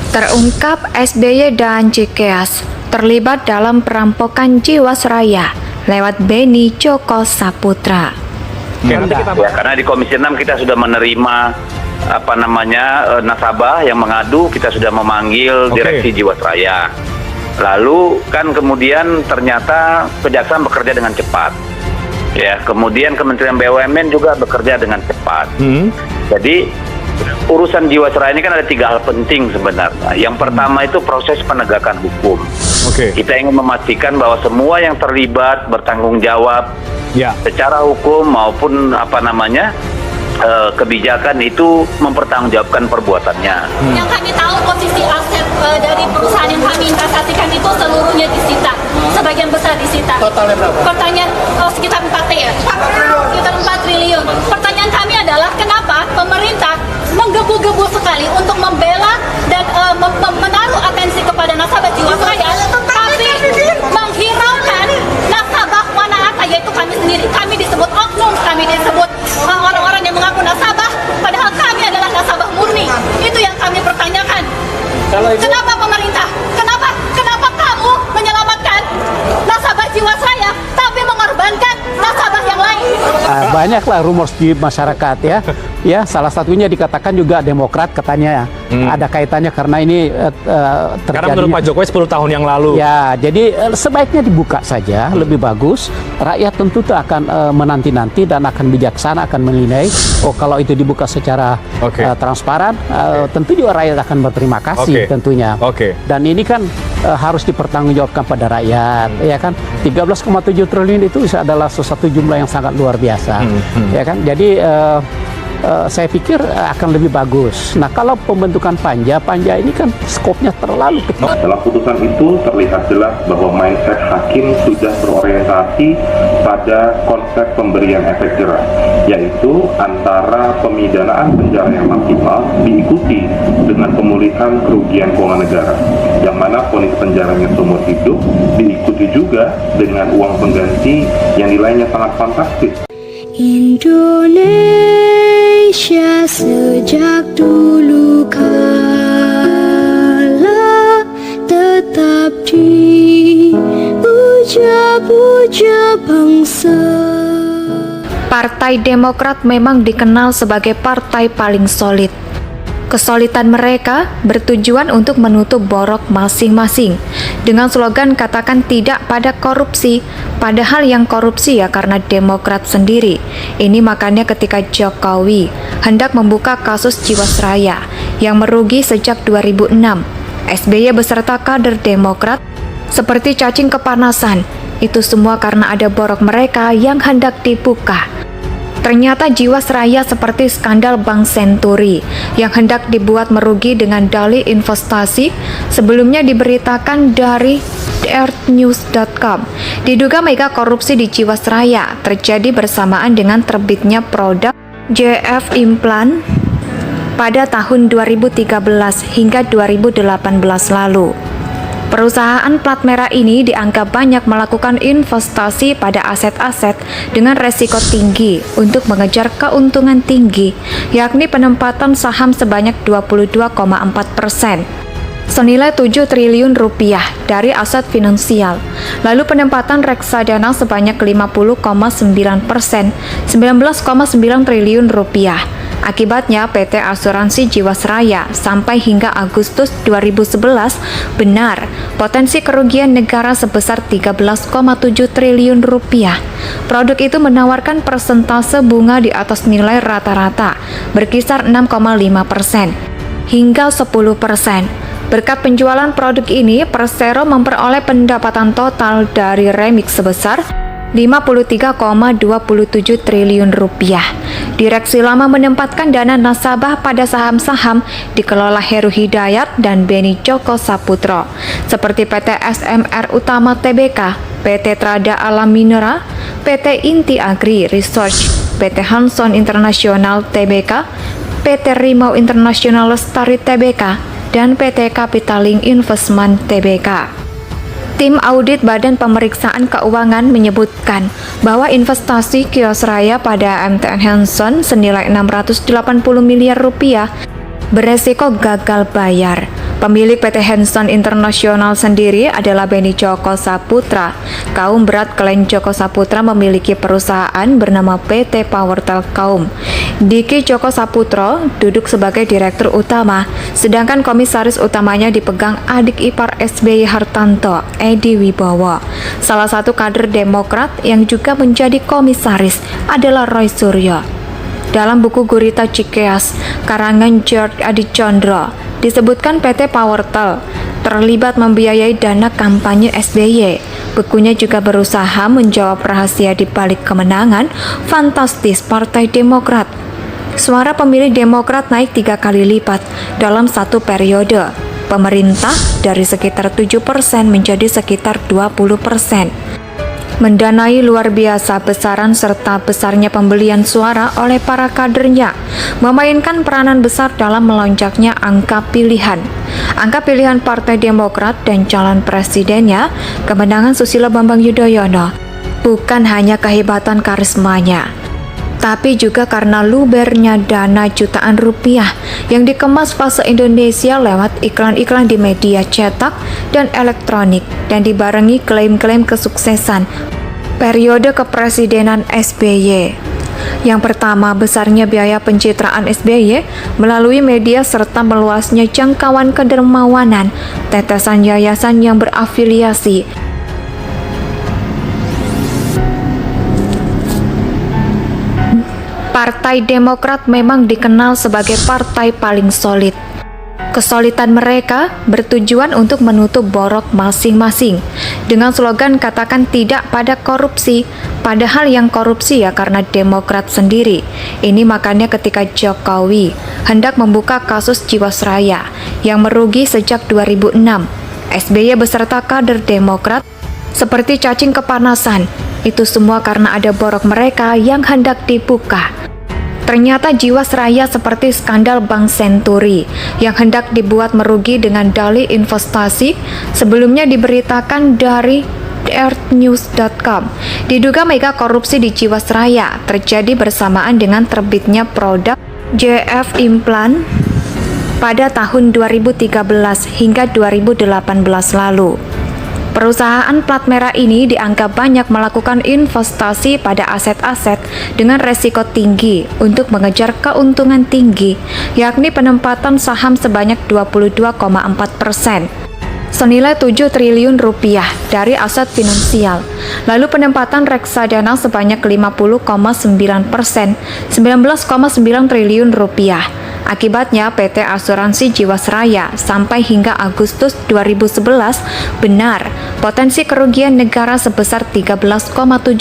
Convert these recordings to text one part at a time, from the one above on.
Terungkap SBY dan Cikeas terlibat dalam perampokan Jiwasraya lewat Beni Joko Saputra. Ya, karena di Komisi 6 kita sudah menerima nasabah yang mengadu, kita sudah memanggil direksi Jiwasraya. Lalu kan kemudian ternyata Kejaksaan bekerja dengan cepat. Ya, kemudian Kementerian BUMN juga bekerja dengan cepat. Jadi urusan Jiwasraya ini kan ada 3 hal penting sebenarnya. Yang pertama itu proses penegakan hukum. Kita ingin memastikan bahwa semua yang terlibat bertanggung jawab secara hukum maupun kebijakan itu mempertanggungjawabkan perbuatannya. Yang kami tahu posisi aset dari perusahaan yang kami investasikan itu seluruhnya disita, sebagian besar disita. Totalnya berapa? Pertanyaan sekitar 4 ya. Sekitar 4 triliun. Pertanyaan kami adalah kenapa pemerintah menggebu-gebu sekali untuk membela dan menaruh atensi kepada nasabah Jiwasraya, tapi menghiraukan nasabah Wanaata, yaitu kami sendiri. Kami disebut oknum, kami disebut orang-orang yang mengaku nasabah, padahal kami adalah nasabah murni. Itu yang kami pertanyakan. Kenapa pemerintah? Kenapa kamu menyelamatkan nasabah Jiwasraya tapi mengorbankan nasabah yang lain? Banyaklah rumor di masyarakat ya. Ya, salah satunya dikatakan juga Demokrat katanya ada kaitannya karena ini terjadi. Karena menurut Pak Jokowi 10 tahun yang lalu. Ya, jadi sebaiknya dibuka saja, lebih bagus. Rakyat tentu tuh akan menanti-nanti dan akan bijaksana akan menilai. Oh, kalau itu dibuka secara transparan, tentu juga rakyat akan berterima kasih tentunya. Dan ini kan harus dipertanggungjawabkan pada rakyat, ya kan? 13,7 triliun itu adalah sesuatu jumlah yang sangat luar biasa, ya kan? Jadi saya pikir akan lebih bagus. Nah, kalau pembentukan panja ini kan skopnya terlalu kecil. Dalam putusan itu terlihat jelas bahwa mindset hakim sudah berorientasi pada konsep pemberian efek jerah, yaitu antara pemidanaan penjara yang maksimal diikuti dengan pemulihan kerugian keuangan negara, yang mana vonis penjaranya seumur hidup diikuti juga dengan uang pengganti yang nilainya sangat fantastis. Indonesia sejak dulu kala tetap dipuja-puja bangsa. Partai Demokrat memang dikenal sebagai partai paling solid. Kesolidan mereka bertujuan untuk menutup borok masing-masing dengan slogan katakan tidak pada korupsi, padahal yang korupsi ya karena Demokrat sendiri. Ini makanya ketika Jokowi hendak membuka kasus Jiwasraya yang merugi sejak 2006, SBY beserta kader Demokrat seperti cacing kepanasan. Itu semua karena ada borok mereka yang hendak dibuka. Ternyata Jiwasraya seperti skandal Bank Senturi yang hendak dibuat merugi dengan dalih investasi sebelumnya diberitakan dari earthnews.com. Diduga mega korupsi di Jiwasraya terjadi bersamaan dengan terbitnya produk JF Implan pada tahun 2013 hingga 2018 lalu. Perusahaan plat merah ini dianggap banyak melakukan investasi pada aset-aset dengan resiko tinggi untuk mengejar keuntungan tinggi, yakni penempatan saham sebanyak 22,4%, senilai 7 triliun rupiah dari aset finansial. Lalu penempatan reksadana sebanyak 50,9%, 19,9 triliun rupiah. Akibatnya PT Asuransi Jiwasraya sampai hingga Agustus 2011 benar potensi kerugian negara sebesar 13,7 triliun rupiah. Produk itu menawarkan persentase bunga di atas nilai rata-rata berkisar 6,5% hingga 10%. Berkat penjualan produk ini, Persero memperoleh pendapatan total dari remix sebesar 53,27 triliun rupiah. Direksi lama menempatkan dana nasabah pada saham-saham dikelola Heru Hidayat dan Beni Joko Saputra, seperti PT SMR Utama Tbk, PT Trada Alam Minera, PT Inti Agri Research, PT Hanson International Tbk, PT Rimau International Lestari Tbk, dan PT Capitaling Investment Tbk. Tim audit Badan Pemeriksaan Keuangan menyebutkan bahwa investasi Jiwasraya pada MTN Hanson senilai 680 miliar rupiah beresiko gagal bayar. Pemilik PT Hanson International sendiri adalah Beni Joko Saputra. Kaum berat Klen Joko Saputra memiliki perusahaan bernama PT Powertel Kaum. Diki Joko Saputro duduk sebagai direktur utama, sedangkan komisaris utamanya dipegang adik ipar SBY Hartanto, Edi Wibowo. Salah satu kader Demokrat yang juga menjadi komisaris adalah Roy Suryo. Dalam buku Gurita Cikeas, karangan George Adi Condro, disebutkan PT Powertel terlibat membiayai dana kampanye SBY. Bukunya juga berusaha menjawab rahasia di balik kemenangan fantastis Partai Demokrat. Suara pemilih Demokrat naik 3 kali lipat dalam satu periode. Pemerintah dari sekitar 7% menjadi sekitar 20%. Mendanai luar biasa besaran serta besarnya pembelian suara oleh para kadernya, memainkan peranan besar dalam melonjaknya angka pilihan. Angka pilihan Partai Demokrat dan calon presidennya, kemenangan Susilo Bambang Yudhoyono, bukan hanya kehebatan karismanya, tapi juga karena lubernya dana jutaan rupiah yang dikemas fase Indonesia lewat iklan-iklan di media cetak dan elektronik, dan dibarengi klaim-klaim kesuksesan periode kepresidenan SBY. Yang pertama, besarnya biaya pencitraan SBY melalui media serta meluasnya jangkauan kedermawanan tetesan yayasan yang berafiliasi Partai Demokrat memang dikenal sebagai partai paling solid. Kesolidan mereka bertujuan untuk menutup borok masing-masing. Dengan slogan katakan tidak pada korupsi, padahal yang korupsi ya karena Demokrat sendiri. Ini makanya ketika Jokowi hendak membuka kasus Jiwasraya yang merugi sejak 2006, SBY beserta kader Demokrat seperti cacing kepanasan. Itu semua karena ada borok mereka yang hendak dibuka. Ternyata Jiwasraya seperti skandal Bank Senturi yang hendak dibuat merugi dengan dalih investasi, sebelumnya diberitakan dari earthnews.com. Diduga mega korupsi di Jiwasraya terjadi bersamaan dengan terbitnya produk JF Implant pada tahun 2013 hingga 2018 lalu. Perusahaan plat merah ini dianggap banyak melakukan investasi pada aset-aset dengan resiko tinggi untuk mengejar keuntungan tinggi, yakni penempatan saham sebanyak 22,4%, senilai 7 triliun rupiah dari aset finansial. Lalu penempatan reksadana sebanyak 50,9%, 19,9 triliun rupiah. Akibatnya PT Asuransi Jiwasraya sampai hingga Agustus 2011 benar potensi kerugian negara sebesar 13,7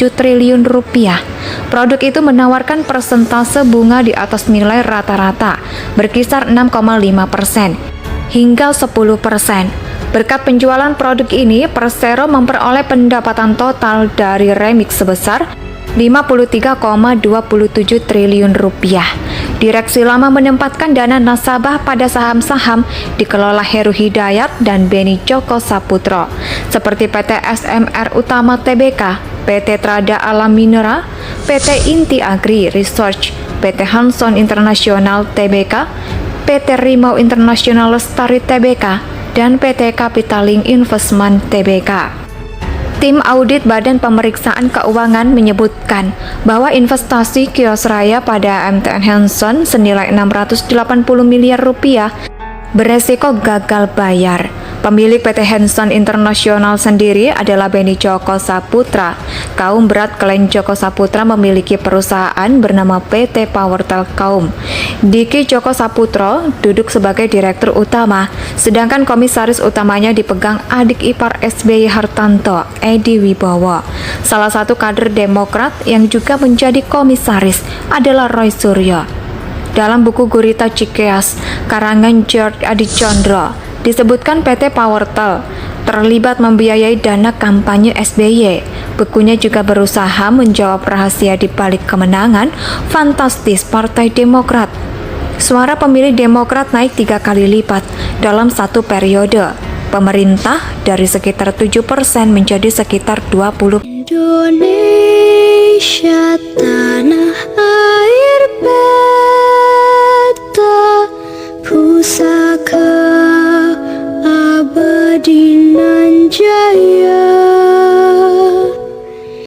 triliun rupiah. Produk itu menawarkan persentase bunga di atas nilai rata-rata berkisar 6,5% hingga 10%. Berkat penjualan produk ini, Persero memperoleh pendapatan total dari remix sebesar 53,27 triliun rupiah. Direksi lama menempatkan dana nasabah pada saham-saham dikelola Heru Hidayat dan Beni Joko Saputro, seperti PT SMR Utama Tbk, PT Trada Alam Minera, PT Inti Agri Research, PT Hanson International Tbk, PT Rimau International Lestari Tbk, dan PT Capitaling Investment Tbk. Tim audit Badan Pemeriksaan Keuangan menyebutkan bahwa investasi Jiwasraya pada MTN Hanson senilai 680 miliar rupiah beresiko gagal bayar. Pemilik PT Hanson International sendiri adalah Beni Joko Saputra. Kaum berat Klen Joko Saputra memiliki perusahaan bernama PT Powertel Kaum. Diki Joko Saputro duduk sebagai direktur utama, sedangkan komisaris utamanya dipegang adik ipar SBY Hartanto, Edi Wibowo. Salah satu kader Demokrat yang juga menjadi komisaris adalah Roy Suryo. Dalam buku Gurita Cikeas, karangan George Adi Condro, disebutkan PT Powertel terlibat membiayai dana kampanye SBY. Bukunya juga berusaha menjawab rahasia di balik kemenangan fantastis Partai Demokrat. Suara pemilih Demokrat naik 3 kali lipat dalam satu periode. Pemerintah dari sekitar 7% menjadi sekitar 20%. Indonesia tanah air beta pusaka di nan